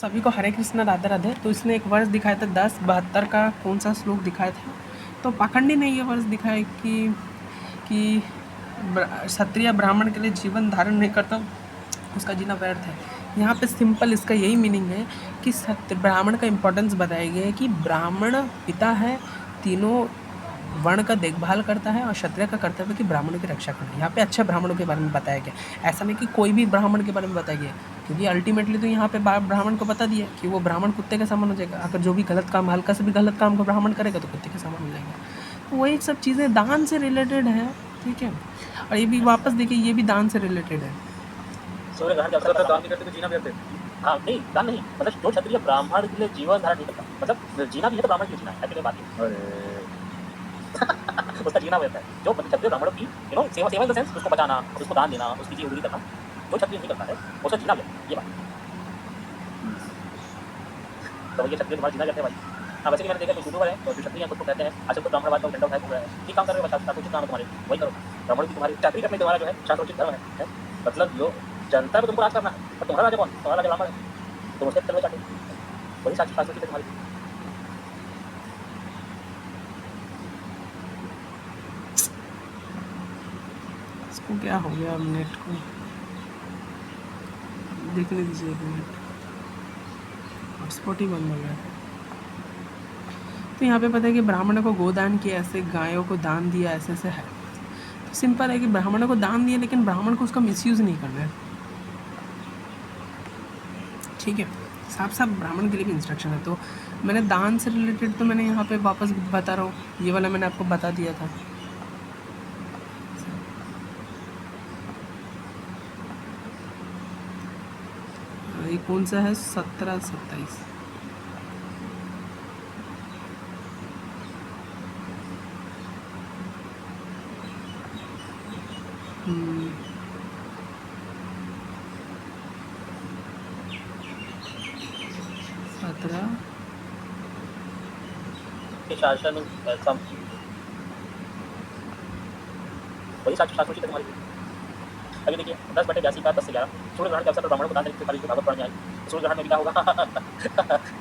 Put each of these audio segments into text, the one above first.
सभी को हरे कृष्ण राधे राधे। तो इसने एक वर्ष दिखाया था 10:72 का कौन सा श्लोक दिखाया था, तो पाखंडी ने ये वर्ष दिखाया कि क्षत्रिय ब्राह्मण के लिए जीवन धारण नहीं करता, उसका जीना व्यर्थ है। यहाँ पे सिंपल इसका यही मीनिंग है कि सत्य ब्राह्मण का इम्पोर्टेंस बताया गया है कि ब्राह्मण पिता है, तीनों वर्ण का देखभाल करता है और क्षत्रिय का कर्तव्य है कि ब्राह्मणों की रक्षा करना है। यहाँ पे अच्छे ब्राह्मणों के बारे में बताया गया, ऐसा नहीं कि कोई भी ब्राह्मण के बारे में बताया गया, क्योंकि अल्टीमेटली तो यहाँ पे ब्राह्मण को बता दिया कि वो ब्राह्मण कुत्ते के समान हो जाएगा। अगर जो भी गलत काम, हल्का से भी गलत काम को ब्राह्मण करेगा तो कुत्ते के समान हो जाएगा। तो वही सब चीज़ें दान से रिलेटेड है, ठीक है। और ये भी वापस देखिए, ये भी दान से रिलेटेड है। सूर्य ग्रहण के अवसर पर दान नहीं करते तो जीना व्यर्थ है। हाँ नहीं, दान नहीं, मतलब जो क्षत्रिय ब्राह्मण के लिए जीवन धारण नहीं करता, मतलब जीना भी है तो ब्राह्मण क्यों जीना है, ऐसी बात है। उसका जीना व्यर्थ है। जो क्षत्रिय ब्राह्मणों की सेवा इन द सेंस उसको बचाना, उसको दान देना, उसकी चीज पूरी करना, जो क्षत्रिय नहीं करता है उसका जीना व्यर्थ, ये बात। तो ये क्षत्रिय तुम्हारा जीना व्यर्थ है भाई। हाँ वैसे भी मैंने देखा कुछ यूट्यूबर है तो जो क्षत्रिय खुद को कहते हैं अच्छा तो ब्राह्मणवाद का झंडा उठाया हुआ है, ठीक काम कर रहे हो, बच्चा कुछ काम तुम्हारे वही करो। ब्राह्मण की तुम्हारी चाकरी करने तुम्हारा जो है शास्त्रोचित धर्म है, मतलब जो जनता को तुमको राज करना है, और तुम्हारा राजा कौन, तुम्हारा राजा ब्राह्मण है, तुम उसके चलो चाटे, वही शास्त्रोचित है तुम्हारी। इसको क्या हो गया, नेट को देखने दीजिए एक मिनट, हॉटस्पॉट ही बंद हो गया। तो यहाँ पे पता है कि ब्राह्मणों को गोदान किया, ऐसे गायों को दान दिया, ऐसे ऐसे है। तो सिंपल है कि ब्राह्मणों को दान दिया, लेकिन ब्राह्मण को उसका मिसयूज़ नहीं करना है, ठीक है। साफ साफ ब्राह्मण के लिए भी इंस्ट्रक्शन है। तो मैंने दान से रिलेटेड तो मैंने यहाँ पे वापस बता रहा हूँ, ये वाला मैंने आपको बता दिया था। ये कौन सा है, 17-27। शासन वही शास्त्रोचित है तुम्हारी। अभी देखिए 10/82 का 10 से 11 सूर्य ग्रहण के अवसर पर ब्राह्मणों को दान देने की भागवत पढ़ने आई। सूर्य ग्रहण में क्या होगा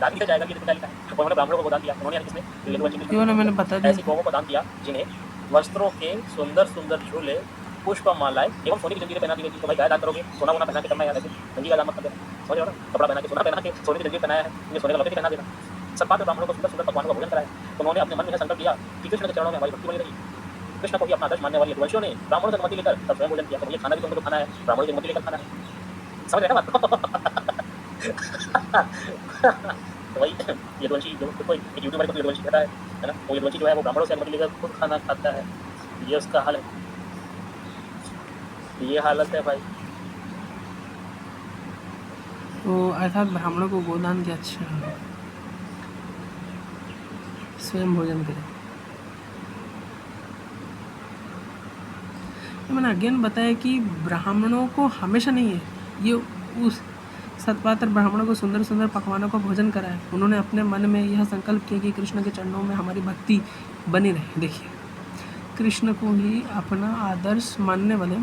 दान दिया जाएगा कि क्या लिखा है, उन्होंने ब्राह्मणों को दान दिया, उन्होंने किसने मैंने बता दिया, ऐसी गौओं को दान दिया जिन्हें वस्त्रों के सुंदर सुंदर झूले, पुष्प मालाएं एवं सोने की जंजीरें पहना दी गई। तो भाई गाय दान करोगे, सोना वोना पहना के करना है, ऐसे जंजीर का दान मत कर देना, समझ रहे हो ना, कपड़ा पहना के, सोना पहना के, सोने की जंजीर पहनाया है, इन्हें सोने का लॉकेट पहना देना। सब बात ब्राह्मणों को सुंदर सुंदर पकवानों का भोजन कराया। तो उन्होंने अपने मन में संकल्प किया कि कृष्ण के चरणों में हमारी भक्ति बनी रही। कृष्ण को भी अपना आदर्श मानने वाले यदुवंशियों ने ब्राह्मणों से अनुमति लेकर तब स्वयं भोजन किया। तो ये खाना भी तुमको तो खाना है, ब्राह्मणों की अनुमति लेकर खाना है, समझ रहे हैं ना बात। तो वही यदुवंशी जो कोई एक यूट्यूबर को यदुवंशी कहता है ना, वो यदुवंशी जो है वो ब्राह्मणों से अनुमति लेकर खुद खाना खाता है, ये उसका हाल है, ये हालत है भाई। तो अर्थात ब्राह्मणों को गोदान दिया, अच्छा स्वयं भोजन करें। तो मैंने अगेन बताया कि ब्राह्मणों को हमेशा नहीं है, ये उस सतपात्र ब्राह्मणों को सुंदर सुंदर पकवानों का भोजन कराया। उन्होंने अपने मन में यह संकल्प किया कि कृष्ण के चरणों में हमारी भक्ति बनी रहे। देखिए, कृष्ण को ही अपना आदर्श मानने वाले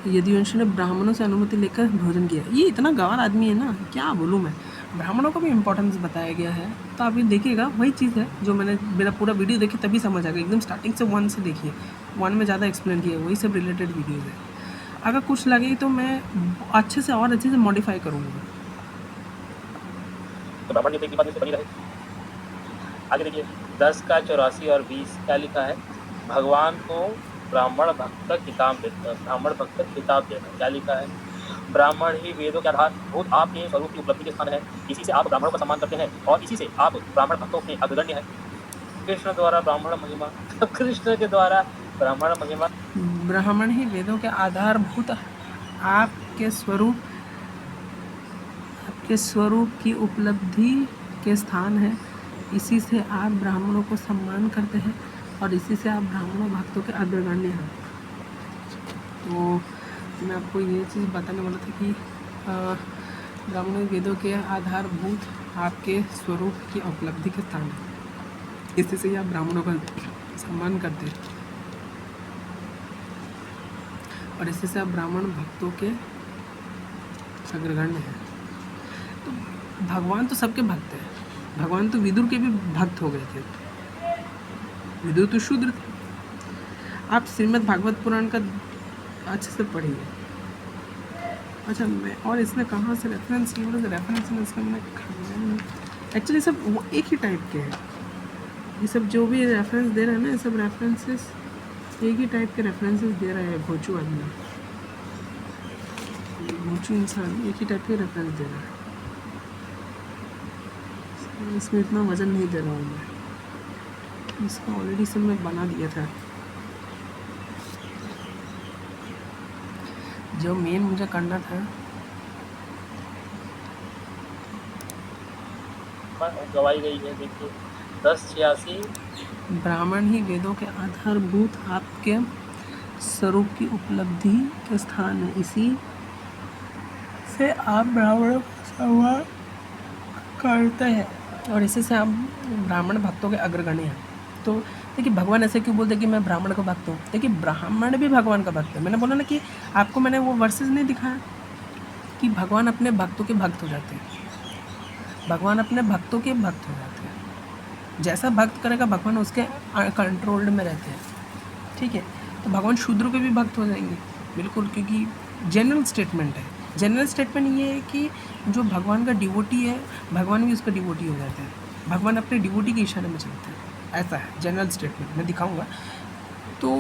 यदुवंशी ने ब्राह्मणों से अनुमति लेकर भोजन किया। ये इतना गंवार आदमी है ना, क्या बोलूँ मैं। ब्राह्मणों को भी इम्पोर्टेंस बताया गया है, तो आप ये देखिएगा, वही चीज़ है जो मैंने मेरा पूरा वीडियो देखिए तभी समझ आ गया, एकदम स्टार्टिंग से 1 से देखिए, 1 में ज़्यादा एक्सप्लेन किया, वही सब रिलेटेड वीडियोज़ है। अगर कुछ लगे तो मैं अच्छे से और अच्छे से मॉडिफाई करूँगा। तो ब्राह्मण की बात बनी रहे। आगे देखिए 10 का 84 और 20 क्या लिखा है, भगवान को ब्राह्मण भक्त का किताब देता, ब्राह्मण भक्त किताब देना, क्या लिखा है, ब्राह्मण ही वेदों के आधारभूत आपके स्वरूप की उपलब्धि के स्थान है, इसी से आप ब्राह्मणों का सम्मान करते हैं और इसी से आप ब्राह्मण भक्तों में अग्रगण्य है। कृष्ण द्वारा ब्राह्मण महिमा, कृष्ण के द्वारा ब्राह्मण महिमा, ब्राह्मण ही वेदों के आधारभूत आपके स्वरूप की उपलब्धि के स्थान है, इसी से आप ब्राह्मणों को सम्मान करते हैं और इसी से आप ब्राह्मणों भक्तों के अग्रगण्य हैं। तो मैं आपको ये चीज़ बताने वाला था कि ब्राह्मण वेदों के आधारभूत आपके स्वरूप की उपलब्धि के स्थान है, इसी से आप ब्राह्मणों का सम्मान करते हैं और इसी से आप ब्राह्मण भक्तों के अग्रगण्य है। तो भगवान तो सबके भक्त हैं, भगवान तो विदुर के भी भक्त हो गए थे, विदुर तो शूद्र थे। आप श्रीमद् भागवत पुराण का अच्छे से पढ़िए। अच्छा, मैं और इसमें कहाँ से रेफरेंस लिया, रेफरेंस में इसका मैंने एक्चुअली सब वो एक ही टाइप के हैं, ये सब जो भी रेफरेंस दे रहे हैं ना, ये सब रेफरेंसेस एक ही टाइप के रेफरेंसेस दे रहे हैं। भोचू आदमी, भोचू इंसान एक ही टाइप के रेफरेंस दे रहा है। इसमें इतना वजन नहीं दे रहा हूँ मैं, इसका ऑलरेडी सब मैं बना दिया था। जो मेन मुझे करना था, गवाई गई है। देखिए 1086 ब्राह्मण ही वेदों के आधारभूत आपके स्वरूप की उपलब्धि के स्थान है, इसी से आप ब्राह्मणों का संवाद करते हैं और इसी से आप ब्राह्मण भक्तों के अग्रगण्य हैं। तो देखिए भगवान ऐसे क्यों बोलते कि मैं ब्राह्मण का भक्त हूँ? देखिए ब्राह्मण भी भगवान का भक्त है। मैंने बोला ना कि आपको मैंने वो वर्सेस नहीं दिखाया कि भगवान अपने भक्तों के भक्त हो जाते हैं, भगवान अपने भक्तों के भक्त हो जाते हैं। जैसा भक्त करेगा भगवान उसके कंट्रोल्ड में रहते हैं, ठीक है। तो भगवान शूद्रों के भी भक्त हो जाएंगे बिल्कुल, क्योंकि जनरल स्टेटमेंट है। जनरल स्टेटमेंट ये है कि जो भगवान का डिवोटी है, भगवान भी उसका डिवोटी हो जाते हैं, भगवान अपने डिवोटी के इशारे में चलते हैं, ऐसा है जनरल स्टेटमेंट। मैं दिखाऊंगा। तो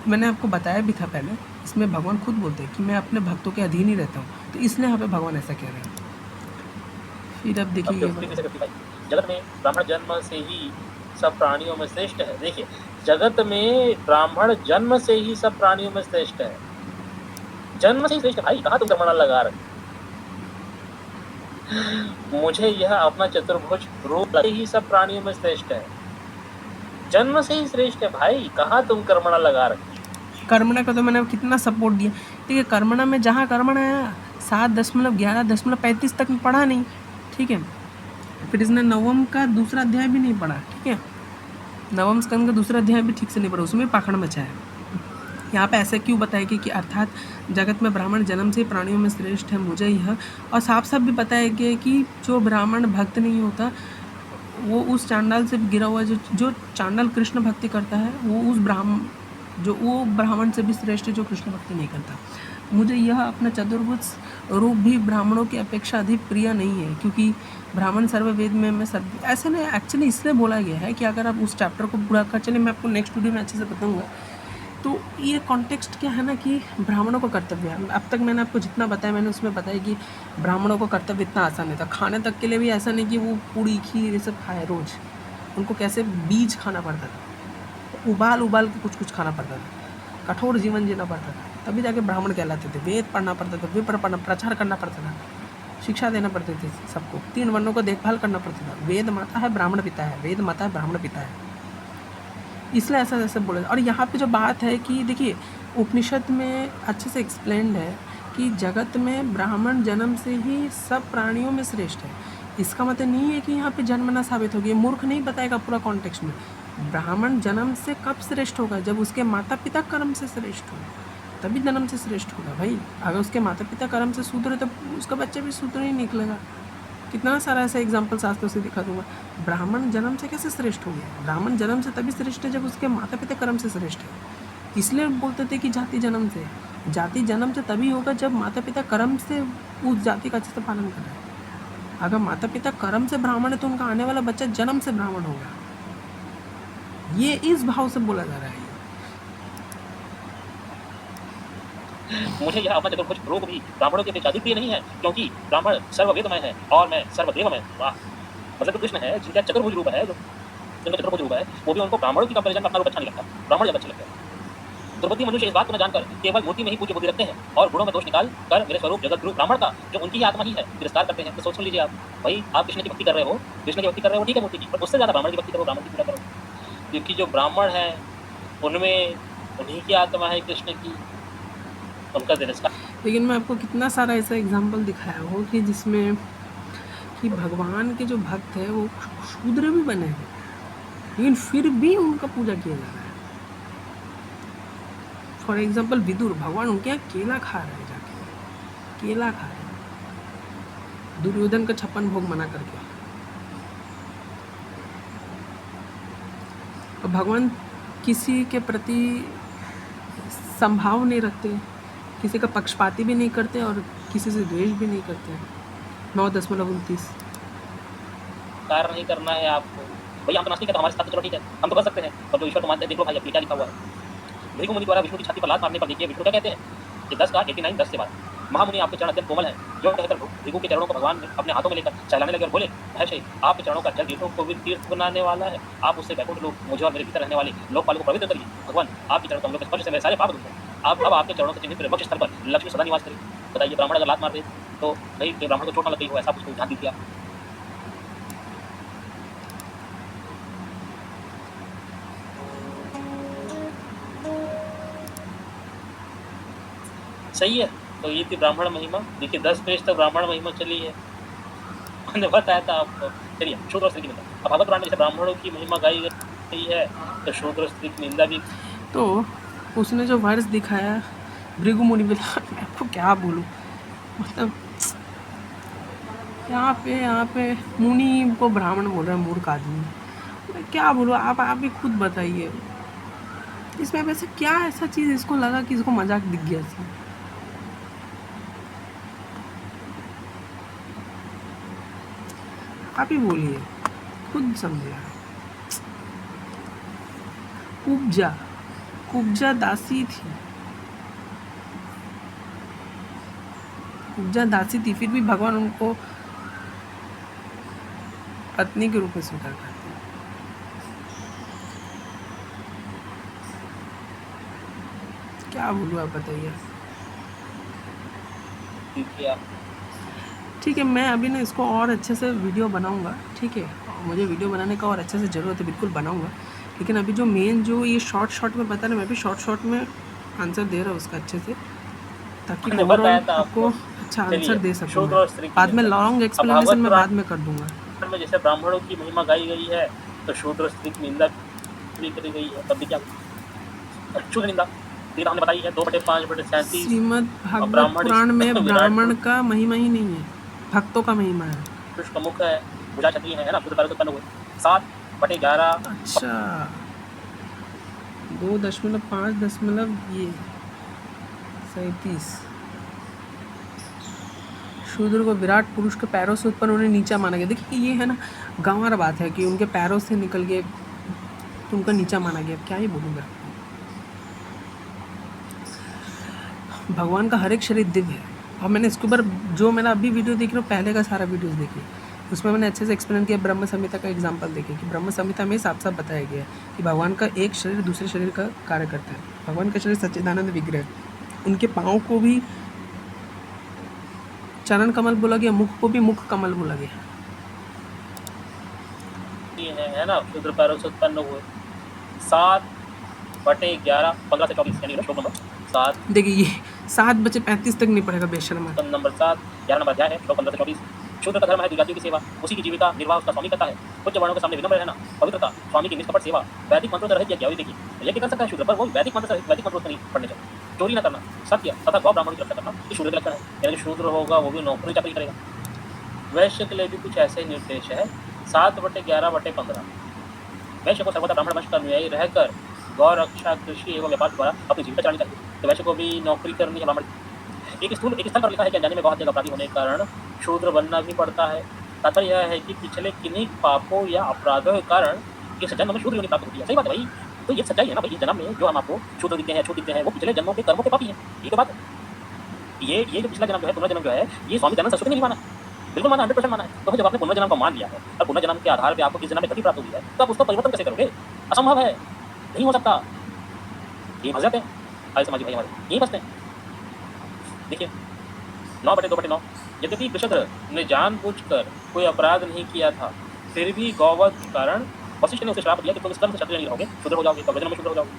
मैंने आपको बताया भी था पहले, इसमें भगवान खुद बोलते हैं कि मैं अपने भक्तों के अधीन ही रहता हूँ, तो इसलिए यहाँ पे भगवान ऐसा कह रहे हैं। फिर अब देखिए जगत में ब्राह्मण जन्म से ही सब प्राणियों में श्रेष्ठ है। देखिए जगत में ब्राह्मण जन्म से ही सब प्राणियों में श्रेष्ठ है, जन्म से ही श्रेष्ठ। भाई कहाँ तुम कर्मणा लगा रहे? मुझे यह अपना चतुर्भुज रूप ही सब प्राणियों में श्रेष्ठ है, जन्म से ही श्रेष्ठ है। भाई कहाँ तुम कर्मणा लगा रहे? कर्मणा का तो मैंने कितना सपोर्ट दिया। ठीक है, कर्मणा में जहाँ कर्मणा है 7.11.35 तक पढ़ा नहीं, ठीक है। फिर इसने नवम का दूसरा अध्याय भी नहीं पढ़ा, ठीक है। नवम स्कंद का दूसरा अध्याय भी ठीक से नहीं पढ़ा, उसमें पाखंड मचा है। यहाँ पे ऐसे क्यों बताएगी कि अर्थात जगत में ब्राह्मण जन्म से प्राणियों में श्रेष्ठ है, मुझे यह और साफ साफ भी बताया कि जो ब्राह्मण भक्त नहीं होता वो उस चांडाल से गिरा हुआ, जो चांडाल कृष्ण भक्ति करता है वो ब्राह्मण से भी श्रेष्ठ है जो कृष्ण भक्ति नहीं करता। मुझे यह अपना चतुर्भुज रूप भी ब्राह्मणों की अपेक्षा अधिक प्रिय नहीं है, क्योंकि ब्राह्मण सर्ववेद में सर्व ऐसे नहीं। एक्चुअली इसलिए बोला गया है कि अगर आप उस चैप्टर को पूरा कर चले, मैं आपको नेक्स्ट वीडियो में अच्छे से बताऊंगा। तो ये कॉन्टेक्स्ट क्या है ना कि ब्राह्मणों का कर्तव्य है। अब तक मैंने आपको जितना बताया, मैंने उसमें बताया कि ब्राह्मणों का कर्तव्य इतना आसान नहीं था। खाने तक के लिए भी ऐसा नहीं कि वो पूड़ी खीर ये सब खाए रोज़, उनको कैसे बीज खाना पड़ता था, उबाल के कुछ खाना पड़ता था, कठोर जीवन जीना पड़ता था, तभी जाके ब्राह्मण कहलाते थे। वेद पढ़ना पड़ता था, विप्र पढ़ना, प्रचार करना पड़ता था, शिक्षा देना पड़ते थे सबको, 3 वर्णों को देखभाल करना पड़ता था। वेद माता है, ब्राह्मण पिता है, वेद माता है, ब्राह्मण पिता है, इसलिए ऐसा बोला। और यहाँ पे जो बात है कि देखिए उपनिषद में अच्छे से एक्सप्लेन्ड है कि जगत में ब्राह्मण जन्म से ही सब प्राणियों में श्रेष्ठ है। इसका मतलब नहीं है कि यहाँ पे जन्मना साबित होगी, मूर्ख नहीं बताएगा पूरा कॉन्टेक्स्ट में। ब्राह्मण जन्म से कब श्रेष्ठ होगा? जब उसके माता पिता कर्म से श्रेष्ठ हो, तभी जन्म से श्रेष्ठ होगा भाई। अगर उसके माता पिता कर्म से शूद्र है तो उसका बच्चा भी शूद्र ही निकलेगा। कितना सारा ऐसा एग्जाम्पल शास्त्रों से दिखा दूंगा। ब्राह्मण जन्म से कैसे श्रेष्ठ हो गया? ब्राह्मण जन्म से तभी श्रेष्ठ है जब उसके माता पिता कर्म से श्रेष्ठ है। इसलिए बोलते थे कि जाति जन्म से, जाति जन्म से तभी होगा जब माता पिता कर्म से उस जाति का अच्छे से पालन कर रहा है। अगर माता पिता कर्म से ब्राह्मण है तो उनका आने वाला बच्चा जन्म से ब्राह्मण होगा। ये इस भाव से बोला जा रहा है। मुझे यह अपना चतुर्भुज रूप भी ब्राह्मणों के अपेक्षा अधिक प्रिय नहीं है, क्योंकि ब्राह्मण सर्ववेदमय है और मैं सर्वदेवमय। वाह, मतलब कृष्ण है जिनका चतुर्भुज रूप है, जिनका चतुर्भुज रूप है, वो भी उनको ब्राह्मणों की कंपैरिजन में अपना रूप अच्छा नहीं लगता, ब्राह्मण ज्यादा अच्छा लगता है। दुर्बुद्धि मनुष्य इस बात को न जानकर केवल मूर्ति में ही पूज्य बुद्धि रखते हैं और गुणों में दोष निकाल कर मेरे स्वरूप जगत गुरु ब्राह्मण का जो उनकी ही आत्मा ही है तिरस्कार करते हैं। तो सोच लीजिए आप, भाई आप कृष्ण की भक्ति कर रहे हो, कृष्ण की भक्ति कर रहे हो, ठीक है मूर्ति की, पर उससे ज्यादा ब्राह्मण की भक्ति करो, ब्राह्मण की पूजा करो, क्योंकि जो ब्राह्मण है उनमें उन्हीं की आत्मा है कृष्ण की, उनका तिरस्कार। लेकिन मैं आपको कितना सारा ऐसा एग्जाम्पल दिखाया हो कि जिसमें कि भगवान के जो भक्त हैं वो शूद्र भी बने हैं, लेकिन फिर भी उनका पूजा किया जा रहा है। फॉर एग्जाम्पल विदुर, भगवान उनके यहाँ केला खा रहे हैं, जाके केला खा रहे हैं, दुर्योधन का 56 भोग मना करके। और भगवान किसी के प्रति संभाव नहीं रखते, किसी का पक्षपाती भी नहीं करते और किसी से द्वेष भी नहीं करते। 9.29। कार्य नहीं करना है आपको। भैया हम तो नास्तिक है, तो हमारे साथ तो चलो ठीक है, हम तो कर सकते हैं, पर जो ईश्वर को मानते हैं, देख लो भाई अपनी क्या लिखा हुआ है। भृगु मुनि द्वारा विष्णु की छाती पर लात मारने पर देखिए विष्णु क्या कहते हैं कि 10 का 89 10 से बात। महामुनि आपके चरण अत्यंत कोमल है, जो कहकर भृगु के चरणों को भगवान ने अपने हाथों में लेकर चलाने लगे और बोले, महर्षि आपके चरणों का जल तीर्थों को भी तीर्थ बनाने वाला है, आप उससे बैकुंठ लोग मुझे और मेरे भीतर रहने वाले लोकपालों को पवित्र करिए। भगवान आपके चरण कमलों के स्पर्श से मेरे सारे पाप धुल गए। आप अब आपके चरणों से चिन्हित वक्ष स्थल पर लक्ष्मी सदा निवास करिए। बताइए ब्राह्मण अगर लात मार दे तो भाई ब्राह्मण को चोट न लग गई हो, ऐसा कुछ ध्यान दीजिए आप। सही है, तो ये थी ब्राह्मण महिमा। देखिए 10 पेज तक ब्राह्मण महिमा चली है, मैंने बताया था आपको। चलिए शूद्र और स्त्री की निंदा। अब भागवत पुराण में जैसे ब्राह्मणों की महिमा गाई गई है, तो शूद्र और स्त्री की निंदा भी। तो उसने जो वर्ष दिखाया भृगु मुनि बोला, मैं आपको क्या बोलूँ, मतलब यहाँ पे मुनि को ब्राह्मण बोल रहा है, मूर्ख आदमी। मैं क्या बोलूँ, आप भी खुद बताइए, इसमें वैसे क्या ऐसा चीज़ इसको लगा कि इसको मजाक दिख गया इसमें। आप ही बोलिए, खुद समझिए। कुब्जा दासी थी, कुब्जा दासी थी, फिर भी भगवान उनको पत्नी के रूप में स्वीकार करते हैं। क्या बोलूँ, आप बताइए। ठीक है, मैं अभी ना इसको और अच्छे से वीडियो बनाऊंगा, ठीक है, मुझे वीडियो बनाने का और अच्छे से ज़रूरत है, बिल्कुल बनाऊंगा। लेकिन अभी जो मेन जो ये शॉर्ट में पता ना, मैं भी शॉर्ट में आंसर दे रहा हूँ उसका अच्छे से, ताकि ओवरऑल आपको अच्छा आंसर दे सकूँ। बाद में लॉन्ग एक्सप्लेनेशन मैं बाद में कर दूंगा। में जैसे ब्राह्मणों की महिमा गाई गई है, तो शूद्र स्त्री की निंदा भी करी गई है। तब भी क्या शूद्र निंदा हमने बताई है 2/5/37। श्रीमद् भागवत पुराण में ब्राह्मण का महिमा ही नहीं है, भक्तों का महिमा है। कृष्ण का मुख है, भुजा क्षत्रिय है ना, शुद्ध कार्य उत्पन्न हुए। 7/11। अच्छा 2.5 ये 37। शूद्र को विराट पुरुष के पैरों से उत्पन्न उन्हें नीचा माना गया। देखिए ये है ना गंवार बात है कि उनके पैरों से निकल गए तो उनका नीचा माना गया। क्या ही बोलूँगा, भगवान का हर एक शरीर दिव्य है। और मैंने इसके ऊपर जो मैंने अभी वीडियो देख रहा हूँ, पहले का सारा वीडियोस देखिए, उसमें मैंने अच्छे से एक्सप्लेन किया। ब्रह्म संहिता का एग्जांपल देखिए कि ब्रह्म संहिता में साफ साफ बताया गया है कि भगवान का एक शरीर दूसरे शरीर का कार्य करता है। भगवान का शरीर सच्चिदानंद विग्रह, उनके पाँव को भी चरण कमल बोला गया, मुख को भी मुख कमल बोला गया है ना। शूद्र पैरों से उत्पन्न हुए। 7/11 15 से 24 यानी श्लोक नंबर 7। देखिए ये 7:35 तक नहीं पड़ेगा बेशर्म। नंबर 7 11 नंबर अध्याय है, श्लोक 15 से 24। शूद्र का धर्म है द्विजातियों की सेवा, उसी की जीविका निर्वाह उसका स्वामी करता है। उच्च वर्णों के सामने विनम्र रहना, पवित्रता, स्वामी की निष्कपट सेवा, वैदिक मंत्रों से रहित यज्ञ। देखिए यज्ञ कर सकता है शूद्र, पर वो वैदिक मंत्र से रहित, वैदिक मंत्रों नहीं पढ़ने चाहिए। चोरी न करना, सत्य तथा गौ ब्राह्मण की रक्षा करना, ये शूद्र के लक्षण है। यानी शूद्र होगा वो भी नौकरी चाकरी करेगा। वैश्य के लिए भी कुछ ऐसे निर्देश है। 7/11/15 वैश्य को सर्वथा ब्राह्मण वंश का अनुयायी रहकर गौ रक्षा, कृषि एवं व्यापार द्वारा अपनी जीविका चलानी चाहिए। तो वैश्य को भी नौकरी करनी है ब्राह्मण। एक स्थल पर लिखा है कि अनजाने में बहुत जगह अपराधी होने के कारण शूद्र बनना भी पड़ता है। तात्पर्य यह है कि पिछले किन्हीं पापों या अपराधों के कारण इस जन्म में शूद्र योनि प्राप्त होती है। सही बात है भाई, तो ये सच्चाई है ना भाई। इस जन्म में जो हम आपको शूद्र दिखते हैं, छूट दिखते हैं, वो पिछले जन्मों के कर्मों के पापी हैं। ये तो बात है। ये जो पिछला जन्म जो है, पुनर्जन्म जो है, ये स्वामी दयानंद सरस्वती ने नहीं माना, बिल्कुल माना, 100% माना है। तो जब आपने पुनर्जन्म को मान लिया है और पुनर्जन्म के आधार पर आपको इस जन्म में गति प्राप्त हुई है, तो आप उसका परिवर्तन कैसे करोगे? असंभव है, नहीं हो सकता। ये मजाक है। आइए समाजी भाई हमारे यही बसते हैं। देखिए 9/2/9 यद्यपि कृष्ण ने जानबूझकर कोई अपराध नहीं किया था, फिर भी गौवध के कारण वशिष्ठ ने उसे श्राप दिया कि तुम इस कर्म से क्षत्रिय नहीं रहोगे, शूद्र हो जाओगे, तो वजन में शूद्र हो जाओगे।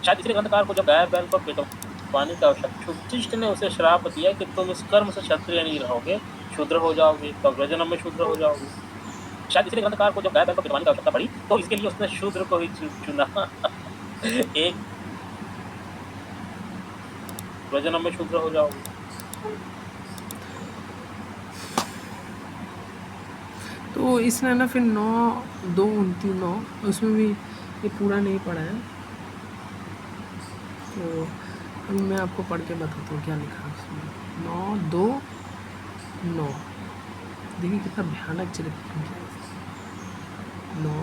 शायद इसलिए ग्रंथकार को जब गाय बैल को पिटवाने का आवश्यक, वशिष्ठ ने उसे श्राप दिया कि तुम इस कर्म से क्षत्रिय नहीं रहोगे, शूद्र हो जाओगे, तो वजन में शूद्र हो जाओगे। शायद इसलिए ग्रंथकार को जब गाय बैल को पिटवाने की आवश्यकता पड़ी, तो इसके लिए उसने शूद्र को ही चुना। एक वजन में शूद्र हो जाओगे। तो इसने ना फिर 9 2 29 9 उसमें भी ये पूरा नहीं पढ़ा है, तो अभी मैं आपको पढ़ के बताता हूँ क्या लिखा है उसमें। 9 2 9 देखिए कितना भयानक चरित्र है। 9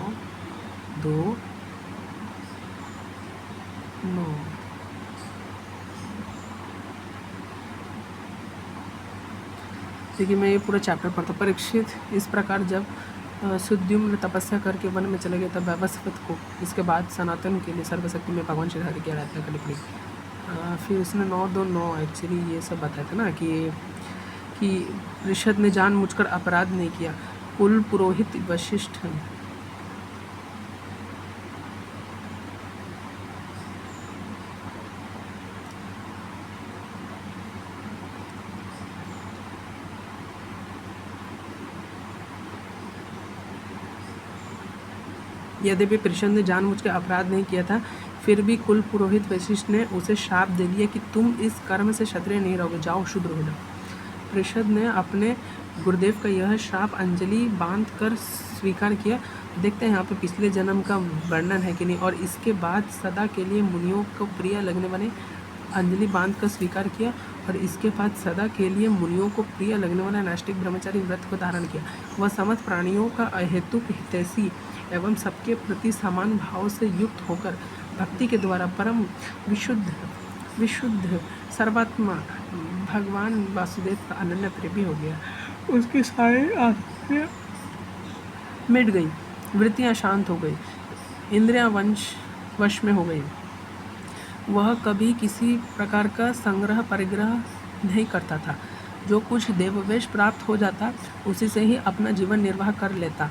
2 9 देखिए मैं ये पूरा चैप्टर पढ़ता हूँ। परीक्षित, इस प्रकार जब सुद्युम्न तपस्या करके वन में चले गए तब वैवस्वत को इसके बाद सनातन के लिए सर्वशक्ति में भगवान श्री हरि की आराधना करनी पड़ी। फिर उसने 9 2 9 एक्चुअली ये सब बताया था ना कि ऋषद ने जानबूझकर अपराध नहीं किया। कुल पुरोहित वशिष्ठ यद्यपि कृष्ण ने जानबूझकर अपराध नहीं किया था, फिर भी कुल पुरोहित वशिष्ठ ने उसे शाप दे दिया कि तुम इस कर्म से क्षत्रिय नहीं रहोगे, जाओ शूद्र हो जाओ। कृष्ण ने अपने गुरुदेव का यह श्राप अंजलि बांध कर स्वीकार किया। देखते हैं यहाँ पे पिछले जन्म का वर्णन है कि नहीं। और इसके बाद सदा के लिए मुनियों को प्रिय लगने वाले अंजलि बांध कर स्वीकार किया, और इसके बाद सदा के लिए मुनियों को प्रिय लगने वाला नैष्ठिक ब्रह्मचारी व्रत को धारण किया। वह समस्त प्राणियों का अहेतुक हितैषी एवं सबके प्रति समान भाव से युक्त होकर भक्ति के द्वारा परम विशुद्ध सर्वात्मा भगवान वासुदेव का अनन्य प्रेमी हो गया। उसकी सारी आसक्तियाँ मिट गई, वृत्तियाँ शांत हो गई, इंद्रियाँ वश में हो गई। वह कभी किसी प्रकार का संग्रह परिग्रह नहीं करता था। जो कुछ देववेश प्राप्त हो जाता उसी से ही अपना जीवन निर्वाह कर लेता।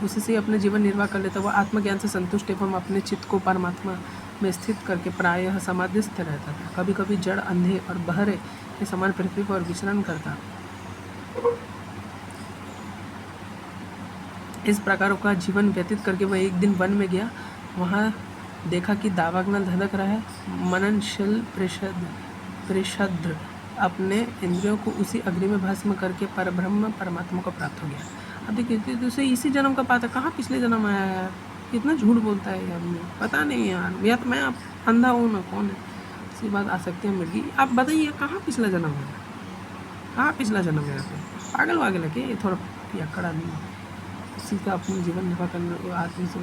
उसी से अपना जीवन निर्वाह कर लेता। वह आत्मज्ञान से संतुष्ट एवं अपने चित्त को परमात्मा में स्थित करके प्रायः समाधिस्थ रहता था। कभी कभी जड़, अंधे और बहरे के समान पृथ्वी पर विचरण करता। इस प्रकार का जीवन व्यतीत करके वह एक दिन वन में गया। वहाँ देखा कि दावाग्न धधक रहा है। मननशील परिषद अपने इंद्रियों को उसी अग्नि में भस्म करके परब्रह्म परमात्मा को प्राप्त हो गया। अब देखिए दूसरे इसी जन्म का पाता, कहाँ पिछले जन्म आया है यार, कितना झूठ बोलता है यार, पता नहीं यार, या तो मैं अंधा हूँ ना कौन है, इसी बात आसक्तियाँ मिट गई। आप बताइए कहाँ पिछला जन्म है, कहाँ पिछला जन्म है? पागल वागल है कि थोड़ा पियक्कड़ आदमी, इसी का अपने जीवन निर्वाह करने आदमी से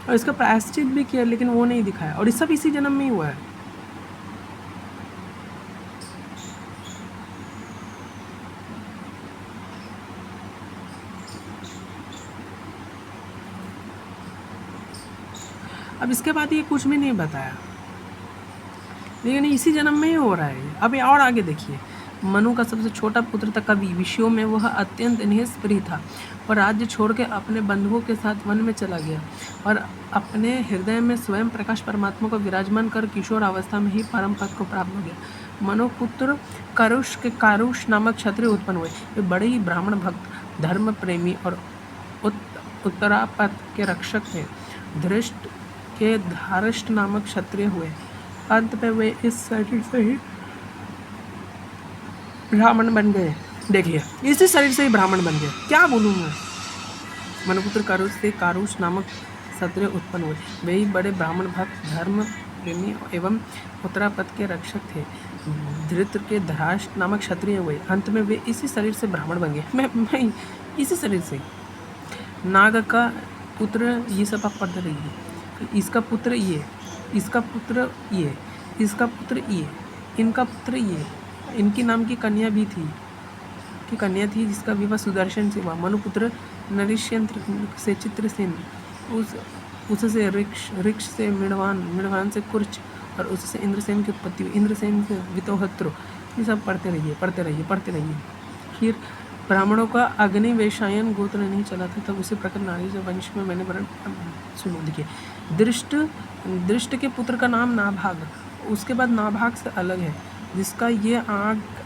और इसका प्रायश्चित भी किया, लेकिन वो नहीं दिखाया। और ये सब इसी जन्म में ही हुआ है। अब इसके बाद ये कुछ भी नहीं बताया, लेकिन इसी जन्म में ही हो रहा है। अब और आगे देखिए, मनु का सबसे छोटा पुत्र था कवि। विषयों में वह अत्यंत निःस्पृह था और राज्य छोड़ के अपने बंधुओं के साथ वन में चला गया और अपने हृदय में स्वयं प्रकाश परमात्मा को विराजमान कर किशोर अवस्था में ही परम पद को प्राप्त हो गया। मनु पुत्र कारुष के कारुष नामक क्षत्रिय उत्पन्न हुए। वे बड़े ही ब्राह्मण भक्त, धर्म प्रेमी और उत्तरापद के रक्षक थे। धृष्ट के धारिष्ट नामक क्षत्रिय हुए। अंत में वे इस शरीर से ही ब्राह्मण बन गए। देखिए इसी शरीर से ही ब्राह्मण बन गए, क्या बोलूँ मैं। मनुपुत्र कारुष से कारुष नामक क्षत्रिय उत्पन्न हुए। वे ही बड़े ब्राह्मण भक्त, धर्म प्रेमी एवं उत्तरापद के रक्षक थे। धृत के धराष्ट्र नामक क्षत्रिय हुए। अंत में वे इसी शरीर से ब्राह्मण बन गए। मैं इसी शरीर से। नाग का पुत्र, ये सब आप पढ़ते रहिए। इसका पुत्र ये, इसका पुत्र ये, इसका पुत्र ये, इनका पुत्र ये, इनकी नाम की कन्या भी थी, की कन्या थी जिसका विवाह सुदर्शन से हुआ। मनुपुत्र नरिष्यंत्र से चित्रसेन, उससे ऋक्ष से मृडवान से कुर्च, और उससे इंद्रसेन की उत्पत्ति हुई। इंद्रसेन से वितोहत्र। ये सब पढ़ते रहिए। फिर ब्राह्मणों का अग्निवेशायन गोत्र नहीं चला था, तब उसी प्रकार नारी जो वंश में मैंने वर्ण सुनो। देखिए दृष्ट के पुत्र का नाम नाभाग, उसके बाद नाभाग से अलग है, जिसका ये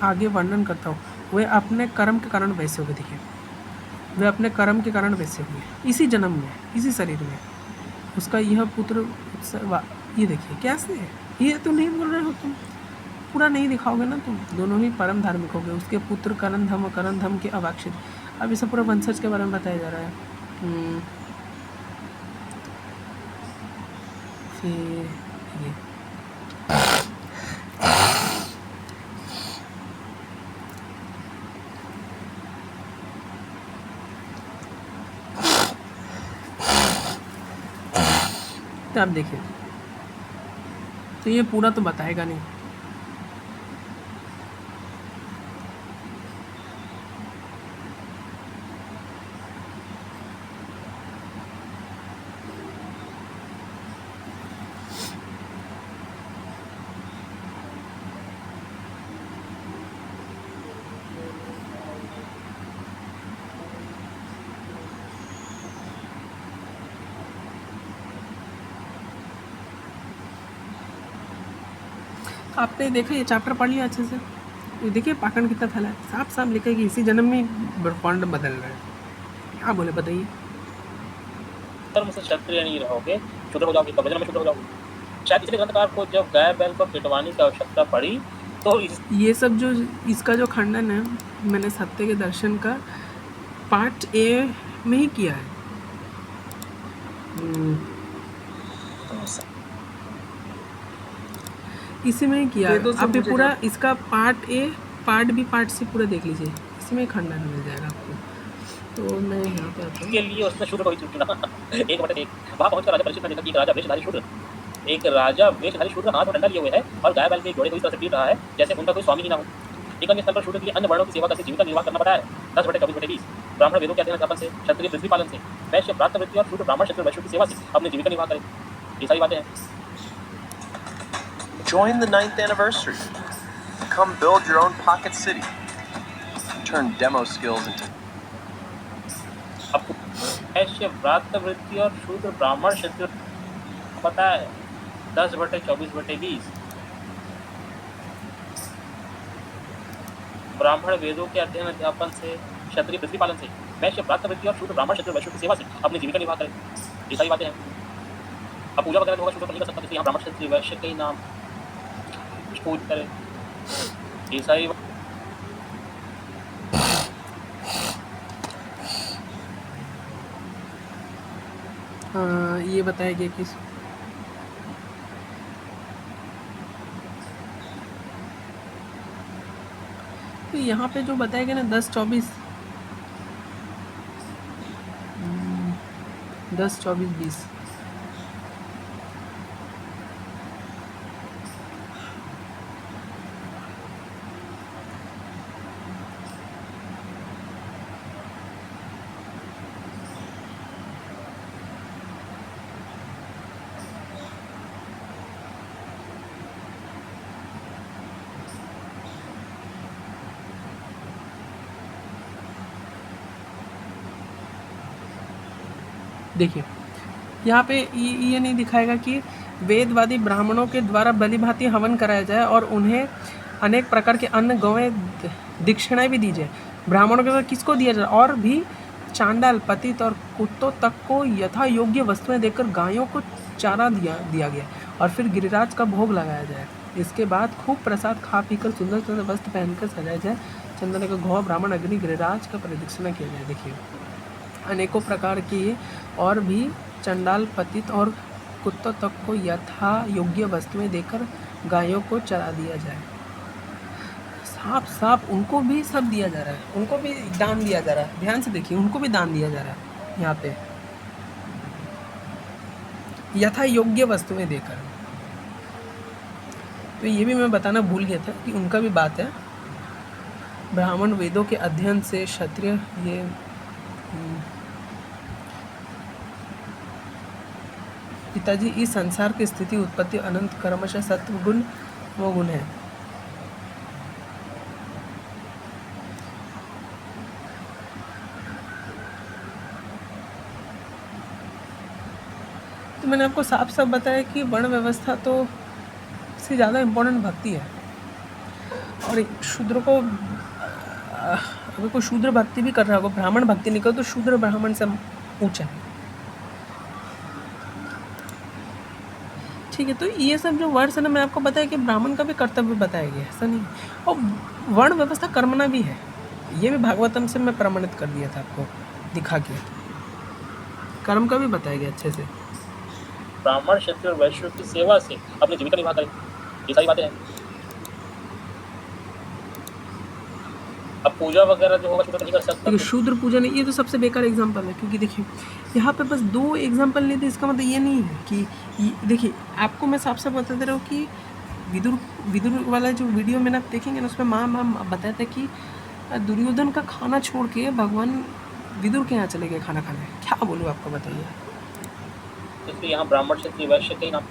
आगे वर्णन करता हूँ। वे अपने कर्म के कारण वैसे हो गए। देखिए वे अपने कर्म के कारण वैसे हुए, इसी जन्म में, इसी शरीर में। उसका यह पुत्र ये देखिए कैसे है, ये तो नहीं बोल रहे हो तुम, पूरा नहीं दिखाओगे ना तुम, दोनों ही परम धार्मिक हो गए। उसके पुत्र करण धम के अवाक्षित। अब इसे पूरा वंशज के बारे में बताया जा रहा है। फिर ये तो आप देखिए, तो ये पूरा तो बताएगा नहीं। आपने देखा, ये चैप्टर पढ़ लिया अच्छे से, ये देखिए पाखंड कितना फैला है, साफ साफ लिखा है कि इसी जन्म में ब्रह्मांड बदल रहा है। क्या बोले बताइए। धर्म से क्षत्रिय नहीं रहोगे, शूद्र हो जाओगे, तो जन्म में शूद्र हो जाओगे। शायद इसलिए ग्रंथकार को जब गाय बैल को पिटवाने की आवश्यकता पड़ी तो ये सब जो इसका जो खंडन है, मैंने सत्य के दर्शन का पार्ट ए में ही किया है। इसी में ही किया है। आप ये पूरा इसका part A, part B, part C पूरा देख लीजिए, इसी में खंडन मिल जाएगा आपको। तो मैं यहाँ पे आता हूँ। के लिए उसने शूद्र को ही चुना। 1/1 वहाँ पहुंचकर राजा परीक्षित ने देखा कि एक राजा वेशधारी शूद्र, एक राजा वेशधारी शूद्र हाथ में डंडा लिए हुए है और गाय बैल के जोड़े को इस तरह से पीट रहा है जैसे उनका कोई स्वामी ही ना हो। एक अन्य स्थल पर शूद्र के लिए अन्य वर्णों की सेवा करके जीविका निर्वाह करना पड़ा है। 10/24/20 ब्राह्मण वेदों के अध्ययन अध्यापन से, क्षत्रिय पृथ्वी पालन से, वैश्य प्राप्त वृत्ति और शूद्र ब्राह्मण क्षत्रिय वैश्यों की सेवा से अपनी जीविका निर्वाह करे। ये सारी बातें हैं। Join the 9th anniversary. Come build your own pocket city. Turn demo skills into आपको वैश्य प्राप्त वृत्ति और शूद्र ब्राह्मण क्षत्रिय पता है। 10/24/20 ब्राह्मण वेदों के अध्ययन अध्यापन से, क्षत्रिय पृथ्वी पालन से, वैश्य प्राप्त वृत्ति और शूद्र ब्राह्मण क्षत्रिय वैश्यों की सेवा से अपनी जीविका निर्वाह करें। ये सारी बातें हैं। अब पूजा वगैरह होगा शूद्र नहीं कर सकता, इसलिए यहाँ ब्राह्मण क्षत्रिय वैश्य के ही नाम पूज करें। ये सारी ये बताया गया कि तो यहाँ पे जो बताया गया ना 10-24 10-24-20 देखिए यहाँ पे ये नहीं दिखाएगा कि वेदवादी ब्राह्मणों के द्वारा बलि भांति हवन कराया जाए और उन्हें अनेक प्रकार के अन्न गौएं दक्षिणाएं भी दी जाए। ब्राह्मणों के द्वारा किसको दिया जाए, और भी चांडाल पतित और कुत्तों तक को यथा योग्य वस्तुएं देकर गायों को चारा दिया गया और फिर गिरिराज का भोग लगाया जाए। इसके बाद खूब प्रसाद खा पीकर सुंदर सुंदर वस्त्र पहनकर सजाया जाए। चंदन का घौ ब्राह्मण अग्नि गिरिराज का प्रदक्षिणा किया जाए। देखिए अनेकों प्रकार की और भी चंडाल पतित और कुत्तों तक को यथा योग्य वस्तुएं देकर गायों को चरा दिया जाए। साफ साफ उनको भी सब दिया जा रहा है, उनको भी दान दिया जा रहा है। ध्यान से देखिए, उनको भी दान दिया जा रहा है यहाँ पे, यथा योग्य वस्तुएं देकर। तो ये भी मैं बताना भूल गया था कि उनका भी बात है। ब्राह्मण वेदों के अध्ययन से, क्षत्रिय ये पिताजी इस संसार की स्थिति, उत्पत्ति, अनंत कर्मश सत्व गुण वो गुण है। तो मैंने आपको साफ साफ बताया कि वर्ण व्यवस्था तो इससे ज़्यादा इम्पोर्टेंट भक्ति है। और शूद्र को अगर कोई शूद्र भक्ति भी कर रहा होगा, ब्राह्मण भक्ति नहीं कर तो शूद्र ब्राह्मण से ऊंचा है। ठीक है, तो ये सब जो वर्ड्स है ना, मैं आपको बताया कि ब्राह्मण का भी कर्तव्य बताया गया है, ऐसा नहीं। और वर्ण व्यवस्था कर्मणा भी है, ये भी भागवतम से मैं प्रमाणित कर दिया था आपको दिखा के, कर्म का भी बताया गया अच्छे से। ब्राह्मण क्षत्रिय और वैश्य की सेवा से अपनी जीविका निर्वाह करें, ये सारी बातें हैं। अब पूजा वगैरह जो होगा शूद्र नहीं कर सकता। देखिए शूद्र पूजा नहीं, ये तो सबसे बेकार एग्जाम्पल है, क्योंकि देखिए यहाँ पे बस 2 एग्जाम्पल नहीं थे, इसका मतलब ये नहीं है कि देखिए आपको मैं साफ साफ बता दे रहा हूँ कि विदुर वाला जो वीडियो मैंने आप देखेंगे ना, उसमें माँ बताया था कि दुर्योधन का खाना छोड़ के भगवान विदुर के यहाँ चले गए खाना खाने। क्या बोलूँ आपको, बताइए। इसलिए यहाँ ब्राह्मण क्षत्रिय वैश्य के नाम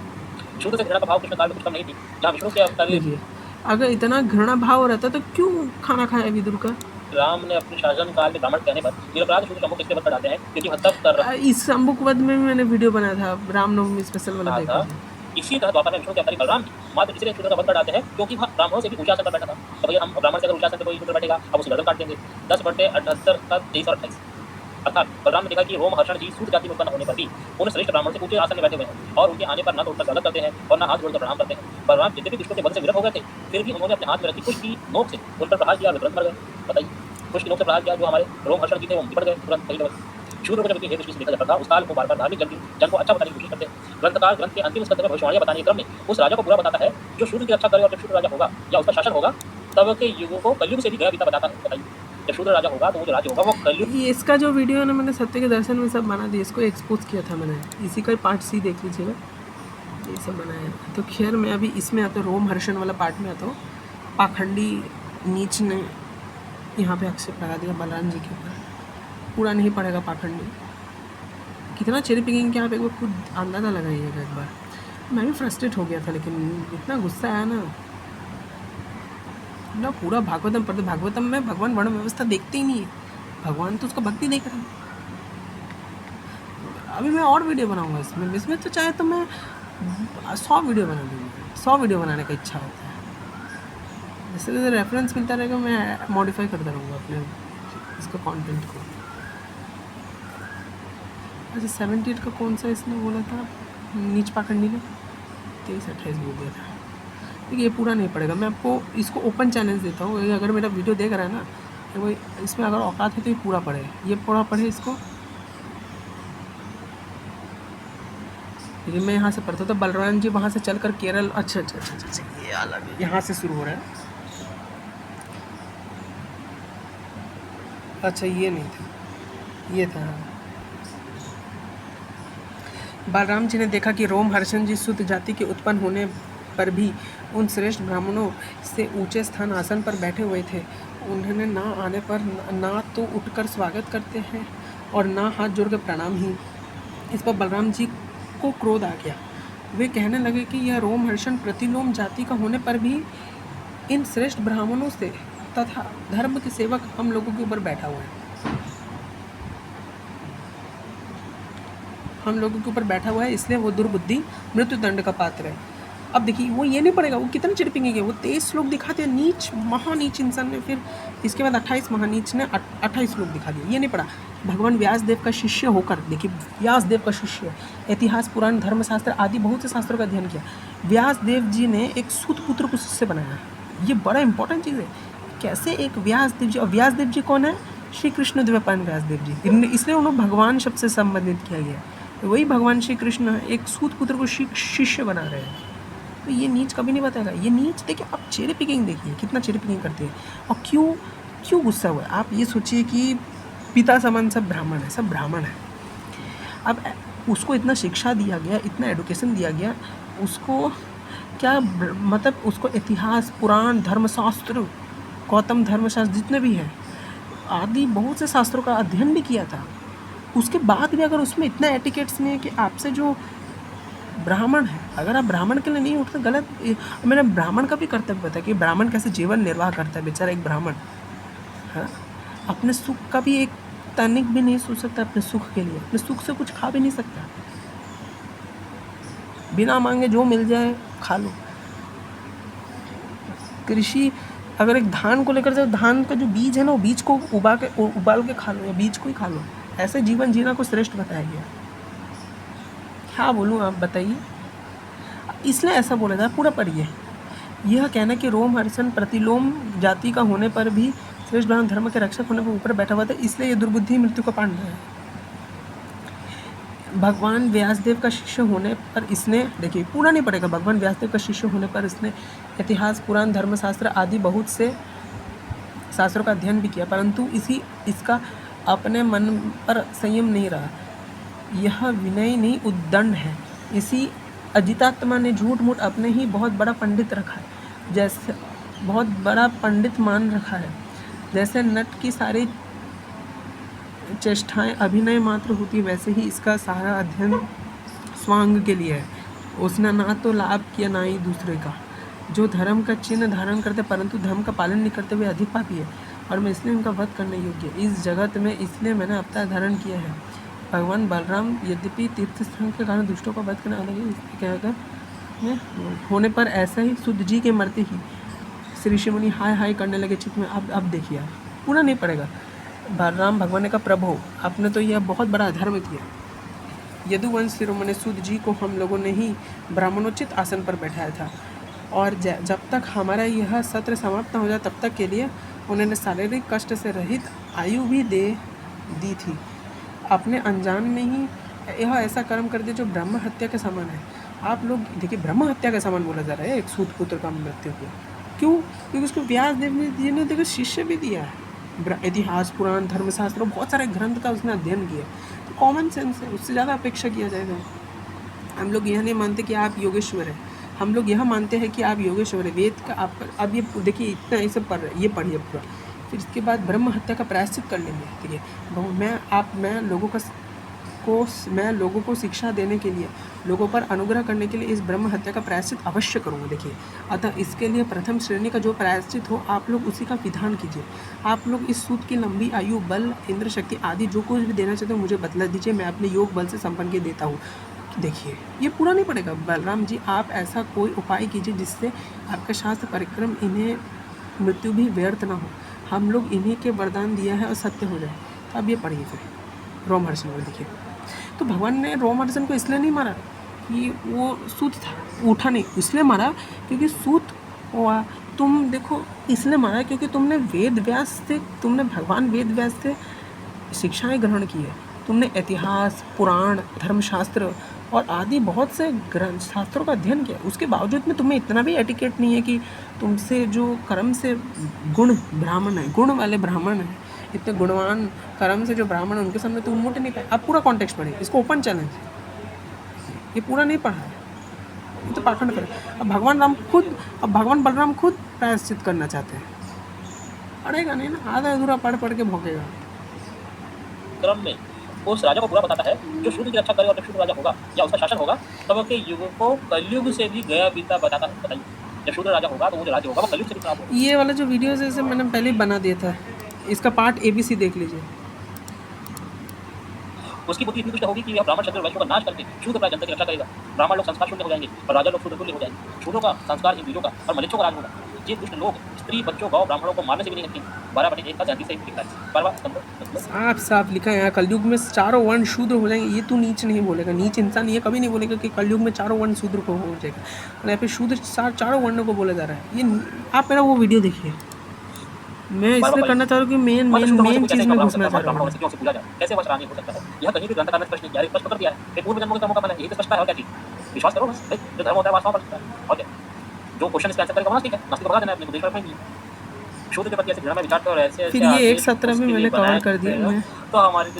शूद्र से घृणा का भाव कृष्ण काल में कुछ कम नहीं थी, जहाँ विष्णु के अवतार देखिए अगर इतना घृणा भाव रहता तो क्यों खाना खाया विदुर का? राम ने अपने शासन काल में ब्राह्मण कहने पर निरपराध शूद्र शंभुक इसलिए वध कर डालते हैं क्योंकि वह तब कर रहा इस शंभुक वध में भी मैंने वीडियो बनाया था, रामनवमी स्पेशल वाला देखा था। इसी तरह द्वापर में विष्णु के अवतारी बलराम मात्र इसलिए शूद्र का वध कर डालते हैं क्योंकि वह ब्राह्मणों से भी ऊंचा आसन पर बैठा था। तो भैया हम ब्राह्मण से अगर ऊंचा आसन पर कोई शूद्र बैठेगा, अब उसे गर्दन काट देंगे। 10/78 का 23 और 28। अर्थात बलराम ने देखा कि रोमहर्षण जी सूत्र जाति में उत्पन्न होने पर भी उन श्रेष्ठ ब्राह्मण से ऊंचे आसन में बैठे हुए हैं और उनके आने पर न तो उठकर स्वागत करते हैं और न हाथ जोड़कर प्रणाम करते हैं। बलराम यद्यपि विष्णु के वध से विरत हो गए थे, फिर भी उन्होंने अपने हाथ में रखी कुश की नोक से उन पर प्रहार किया और तुरंत मर गए। बताइए, कुश की नोक से प्रहार किया, जो हमारे रोमहर्षण जी थे वो निपट गए तुरंत। सही लगा। शूद्र को जब इनकी दृष्टि से देखा जाता था, उस काल को बार-बार धार्मिक जन को अच्छा बताने की कोशिश करते हैं। ग्रंथकार ग्रंथ के अंतिम स्कंध में भविष्यवाणियां बताने के क्रम में उस राजा को बुरा बताता है जो शूद्र की रक्षा करे, और जब शूद्र राजा होगा या उसका शासन होगा तब के युगों को कलयुग से भी गया बीता बताता है। बताइए, जब शूद्र राजा होगा तो वो जो राज्य होगा वो कलयुग। ये इसका जो वीडियो है ना, मैंने सत्य के दर्शन में सब बना दिया, इसको एक्सपोज किया था मैंने, इसी का पार्ट सी देख लीजिएगा, ये सब बनाया। तो खैर मैं अभी इसमें आता हूँ, रोमहर्षण वाला पार्ट में आता हूँ। पाखंडी नीच ने यहाँ पे आक्षेप लगा दिया बलराम जी के ऊपर, पूरा नहीं पड़ेगा पाखंडी। कितना चेरी पिकिंग के आप एक बार खुद अंदाज़ा लगाइएगा एक बार। मैं भी फ्रस्ट्रेट हो गया था, लेकिन इतना गुस्सा आया ना पूरा भागवतम पढ़ते, भागवतम में भगवान वर्ण व्यवस्था देखते ही नहीं है, भगवान तो उसका भक्ति देख रहे हैं। अभी मैं और वीडियो बनाऊंगा इसमें तो चाहे तो मैं 100 वीडियो बना दूँगा, 100 वीडियो बनाने का इच्छा होता है। जैसे जैसे रेफरेंस मिलता रहेगा मैं मॉडिफाई करता रहूँगा अपने इसको कंटेंट को। अच्छा 78 का कौन सा इसने बोला था नीच पाखंडी ने? 23-28 बोल दिया था। देखिए ये पूरा नहीं पड़ेगा, मैं आपको इसको ओपन चैलेंज देता हूँ। अगर मेरा वीडियो देख रहा है ना, तो वो इसमें अगर औकात है तो ये पूरा पढ़े, ये पूरा पढ़े इसको। मैं यहाँ से पढ़ता था, बलराम जी वहाँ से चलकर केरल, अच्छा, ये अलग है, यहाँ से शुरू हो रहा है। अच्छा ये नहीं था, ये था। बलराम जी ने देखा कि रोमहर्षण जी शुद्ध जाति के उत्पन्न होने पर भी उन श्रेष्ठ ब्राह्मणों से ऊंचे स्थान आसन पर बैठे हुए थे। उन्होंने ना आने पर ना तो उठकर स्वागत करते हैं और ना हाथ जोड़कर प्रणाम ही। इस पर बलराम जी को क्रोध आ गया। वे कहने लगे कि यह रोमहर्षण प्रतिलोम जाति का होने पर भी इन श्रेष्ठ ब्राह्मणों से तथा धर्म के सेवक हम लोगों के ऊपर बैठा हुआ है, हम लोगों के ऊपर बैठा हुआ है, इसलिए वो दुर्बुद्धि मृत्यु दंड का पात्र है। अब देखिए वो ये नहीं पड़ेगा, वो कितना चिड़पिंगे, वो 23 श्लोक दिखाते हैं नीच महानीच इंसान ने, फिर इसके बाद 28 महानीच ने 28 श्लोक दिखा दिए, ये नहीं पड़ा। भगवान व्यास देव का शिष्य होकर, देखिए व्यास देव का शिष्य, इतिहास पुराण धर्मशास्त्र आदि बहुत से शास्त्रों का अध्ययन किया। व्यास देव जी ने एक सूत पुत्र को शिष्य बनाया, ये बड़ा इंपॉर्टेंट चीज़ है। कैसे एक व्यास देव जी, और व्यास देव जी कौन है? श्री कृष्ण द्वैपायन व्यास देव जी, इसलिए उन्हें भगवान शब्द से संबंधित किया गया। वही भगवान श्री कृष्ण एक सूत पुत्र को शिष्य बना रहे हैं, तो ये नीच कभी नहीं बताएगा। ये नीच देखिए, आप चेरी पिकिंग देखिए कितना चेरी पिकिंग करते हैं, और क्यों गुस्सा हुआ है। आप ये सोचिए कि पिता समान सब ब्राह्मण है, सब ब्राह्मण है। अब उसको इतना शिक्षा दिया गया, इतना एडुकेशन दिया गया, उसको क्या मतलब, उसको इतिहास पुराण धर्मशास्त्र, गौतम धर्मशास्त्र जितने भी हैं आदि बहुत से शास्त्रों का अध्ययन भी किया था। उसके बाद भी अगर उसमें इतना एटिकेट्स नहीं है कि आपसे जो ब्राह्मण है, अगर आप ब्राह्मण के लिए नहीं उठते, गलत। मैंने ब्राह्मण का भी कर्तव्य बताया कि ब्राह्मण कैसे जीवन निर्वाह करता है बेचारा एक ब्राह्मण, हाँ। अपने सुख का भी एक तनिक भी नहीं सोच सकता, अपने सुख के लिए, अपने सुख से कुछ खा भी नहीं सकता, बिना मांगे जो मिल जाए खा लो। कृषि अगर एक धान को लेकर जाओ, धान का जो बीज है ना, वो बीज को उबाल के खा लो, या बीज को ही खा लो। ऐसे जीवन जीना को श्रेष्ठ बताया गया। क्या बोलूँ, आप बताइए। इसलिए ऐसा बोला जाए, पूरा पढ़िए। यह कहना कि रोमहर्षण प्रतिलोम जाति का होने पर भी श्रेष्ठ ब्राह्मण धर्म के रक्षक होने पर ऊपर बैठा हुआ था, इसलिए ये दुर्बुद्धि मृत्यु का पांड है। भगवान व्यासदेव का शिष्य होने पर इसने, देखिए पूरा नहीं पड़ेगा, भगवान व्यासदेव का शिष्य होने पर इसने इतिहास, पुराण, धर्मशास्त्र आदि बहुत से शास्त्रों का अध्ययन भी किया, परंतु इसका अपने मन पर संयम नहीं रहा। यह विनय नहीं उद्दंड है। इसी अजितात्मा ने झूठ मूठ अपने ही बहुत बड़ा पंडित रखा है, जैसे बहुत बड़ा पंडित मान रखा है। जैसे नट की सारी चेष्टाएं अभिनय मात्र होती है, वैसे ही इसका सारा अध्ययन स्वांग के लिए है। उसने ना तो लाभ किया ना ही दूसरे का। जो धर्म का चिन्ह धारण करते परंतु धर्म का पालन नहीं करते हुए अधिक पापी है, और मैं इसलिए उनका वध करने योग्य है। इस जगत में इसलिए मैंने अवतार धारण किया है। भगवान बलराम यद्यपि तीर्थ स्थान के कारण दुष्टों का वध करने अलग है, इसलिए कहकर होने पर ऐसा ही शुद्ध जी के मरते ही श्री ऋषि मुनि हाय हाय करने लगे चित्त में। अब देखिए, आप पूरा नहीं पड़ेगा। बलराम भगवान ने कहा, प्रभु आपने तो यह बहुत बड़ा अधर्म किया। यदुवंश शिरोमणि सूत जी को हम लोगों ने ही ब्राह्मणोचित आसन पर बैठाया था, और जब तक हमारा यह सत्र समाप्त हो जाए तब तक के लिए उन्होंने शारीरिक कष्ट से रहित आयु भी दे दी थी। अपने अनजान में ही यह ऐसा कर्म कर दिया जो ब्रह्म हत्या के समान है। आप लोग देखिए, ब्रह्म हत्या का समान बोला जा रहा है एक सूत पुत्र का मृत्यु को। क्यों? क्योंकि उसको व्यासदेव ने देखो शिष्य भी दिया है। इतिहास, पुराण, धर्मशास्त्र, बहुत सारे ग्रंथ का उसने अध्ययन किया। तो कॉमन सेंस है, उससे ज़्यादा अपेक्षा किया जाएगा। हम लोग यह नहीं मानते कि आप योगेश्वर हैं, हम लोग यह मानते हैं कि आप योगेश्वर है। वेद का आप अब ये देखिए, इतना ये सब पढ़ रहे, ये पढ़िए पूरा, फिर इसके बाद ब्रह्म हत्या का प्रायश्चित कर लेंगे। ठीक है, मैं लोगों को शिक्षा देने के लिए, लोगों पर अनुग्रह करने के लिए इस ब्रह्म हत्या का प्रायश्चित अवश्य करूँगा। देखिए, अतः इसके लिए प्रथम श्रेणी का जो प्रायश्चित हो, आप लोग उसी का विधान कीजिए। आप लोग इस सूत की लंबी आयु, बल, इंद्र शक्ति आदि जो कुछ भी देना चाहते हो मुझे बतला दीजिए, मैं अपने योग बल से संपन्न के देता हूँ। देखिए, ये पूरा नहीं पड़ेगा। बलराम जी, आप ऐसा कोई उपाय कीजिए जिससे आपका शास्त्र परिक्रम इन्हें मृत्यु भी व्यर्थ ना हो। हम लोग इन्हीं के वरदान दिया है और सत्य हो जाए। तो अब ये पढ़िए फिर रोमहर्षण को। देखिए, तो भगवान ने रोमहर्षण को इसलिए नहीं मारा कि वो सूत था, उठा नहीं, इसलिए मारा क्योंकि सूत हुआ। तुम देखो, इसलिए मारा क्योंकि तुमने भगवान वेद व्यास से शिक्षाएं ग्रहण की है। तुमने इतिहास, पुराण, धर्मशास्त्र और आदि बहुत से ग्रंथ शास्त्रों का अध्ययन किया। उसके बावजूद में तुम्हें इतना भी एटिकेट नहीं है कि तुमसे जो कर्म से गुण वाले ब्राह्मण हैं, इतने गुणवान कर्म से जो ब्राह्मण हैं, उनके सामने तुम मुट नहीं पाए। अब पूरा कॉन्टेक्स्ट पढ़े, इसको ओपन चैलेंज, ये पूरा नहीं पढ़ा है, ये तो पाखंड करे। अब भगवान बलराम खुद प्रायश्चित करना चाहते हैं, पढ़ेगा नहीं ना, आधा अधूरा पढ़ के भोगेगा। क्रम में उस राजा को पूरा बताता है जो शूद्र की रक्षा करे, और जब शूद्र राजा होगा या उसका शासन होगा तब के युग को कलयुग से भी गया बीता बताता है। बताइए, जब शूद्र राजा होगा तो वो जो राज्य होगा वो कलयुग से भी खराब होगा। ये वाला जो वीडियो है, इसे मैंने पहले बना दिया था, इसका पार्ट ABC देख लीजिए। उसकी बुद्धि इतनी दुष्ट होगी कि वह ब्राह्मण क्षत्रिय वैश्यों का नाश करके शूद्र प्राय जनता की रक्षा करेगा। ब्राह्मण लोग संस्कार शून्य हो जाएंगे और राजा लोग शूद्र तुल्य हो जाएंगे। शूद्रों का संस्कार इन वीरों का और मलेच्छों का राज होगा। ये दुष्ट लोग स्त्री, बच्चों, गौ, ब्राह्मणों को मारने से भी नहीं हटते। 12/1 का 37 से लिखा है। साफ लिखा है यहाँ, कलयुग में चारों वर्ण शूद्र हो जाएंगे। ये तो नीच नहीं बोलेगा, नीच इंसान ये कभी नहीं बोलेगा कि कलयुग में चारों वर्ण शूद्र को हो जाएगा, और यहाँ पे शूद्र चारों वर्णों को बोला जा रहा है। ये आप मेरा वो वीडियो देखिए। मैं इसलिए करना चाह रहा हूँ कि मेन चीज़ में घुसना चाह रहा हूँ। कैसे वश रानी हो सकता है? यह कहीं भी ग्रंथकार ने स्पष्ट नहीं किया, स्पष्ट कर दिया है। पूर्व जन्मों का मौका मिला है, यही तो स्पष्ट है। और क्या चीज? विश्वास करो बस, जो धर्म होता है वास्तव में। और क्या, जो क्वेश्चन इसका आंसर करेगा वहाँ ठीक है, नास्तिक भगा देना है अपने को, देश में नहीं। शूद्र के प्रति ऐसे घृणा में विचारते और ऐसे फिर ये एक सत्र में मैंने कवर कर दिया। तो हमारे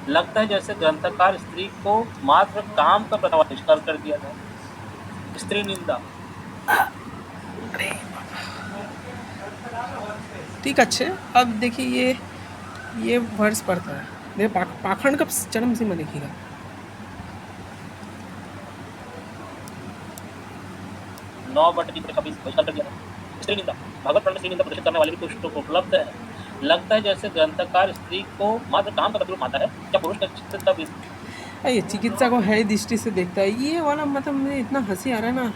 लगता है जैसे ग्रंथकार स्त्री को मात्र काम का प्रतिष्ठा कर दिया जाए। स्त्री निंदा ठीक, अच्छे। अब देखिए, ये वर्ष पढ़ता है, देखिए पाखंड का चरम सीमा देखिएगा। स्त्री निंदा, भागवत पुराण में स्त्री निंदा प्रदर्शित करने वाले भी पुरुषों को उपलब्ध है। लगता है जैसे ग्रंथकार स्त्री को मात्र काम का प्रतिरूप मानता है, क्या पुरुष का चित्त तब ये चिकित्सा को है दृष्टि से देखता है। ये वाला मतलब मुझे इतना हंसी आ रहा है ना,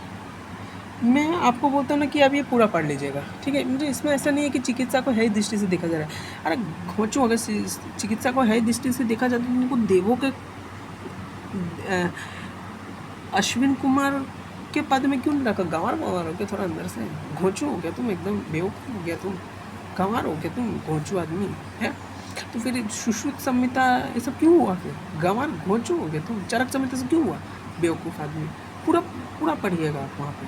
मैं आपको बोलता हूँ ना कि आप ये पूरा पढ़ लीजिएगा, ठीक है। मुझे इसमें ऐसा नहीं है कि चिकित्सा को है दृष्टि से देखा जा रहा है। अरे घोचू, अगर चिकित्सा को है दृष्टि से देखा जाता तो उनको देवों के अश्विन कुमार के पद में क्यों नहीं रखा? गंवार गंवार हो गया थोड़ा अंदर से, घोंचू हो गया तुम, एकदम बेवकूफ़ हो गया तुम, गंवार हो गया तुम, घोंचू आदमी है। तो फिर सुश्रुत संहिता ये सब क्यों हुआ? फिर गंवार घोंचू हो गया तुम, चरक संहिता से क्यों हुआ बेवकूफ़ आदमी? पूरा पूरा पढ़िएगा आप वहाँ पे।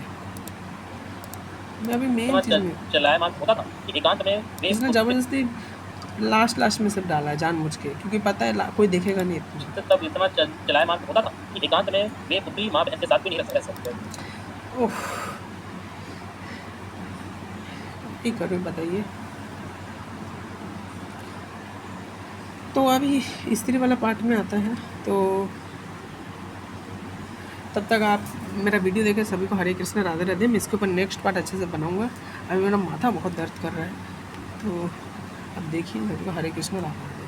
मैं अभी मेन चीज़ में चलायमान होता था कि एकांत में वे इसने ज़बरदस्ती लास्ट में सब डाला है जानबूझ के, क्योंकि पता है कोई देखेगा नहीं इतना। तब इतना चलायमान होता था कि एकांत में वे पुत्री माँ बहन के साथ भी नहीं रह सकते। ओह, ठीक करो बताइए। तो अभी स्त्री वाला पार्ट में आता है, तो तब तक आप मेरा वीडियो देखें। सभी को हरे कृष्ण राधे राधे। मैं इसके ऊपर नेक्स्ट पार्ट अच्छे से बनाऊंगा। अभी मेरा माथा बहुत दर्द कर रहा है, तो अब देखिए। सभी को हरे कृष्ण राधे राधे।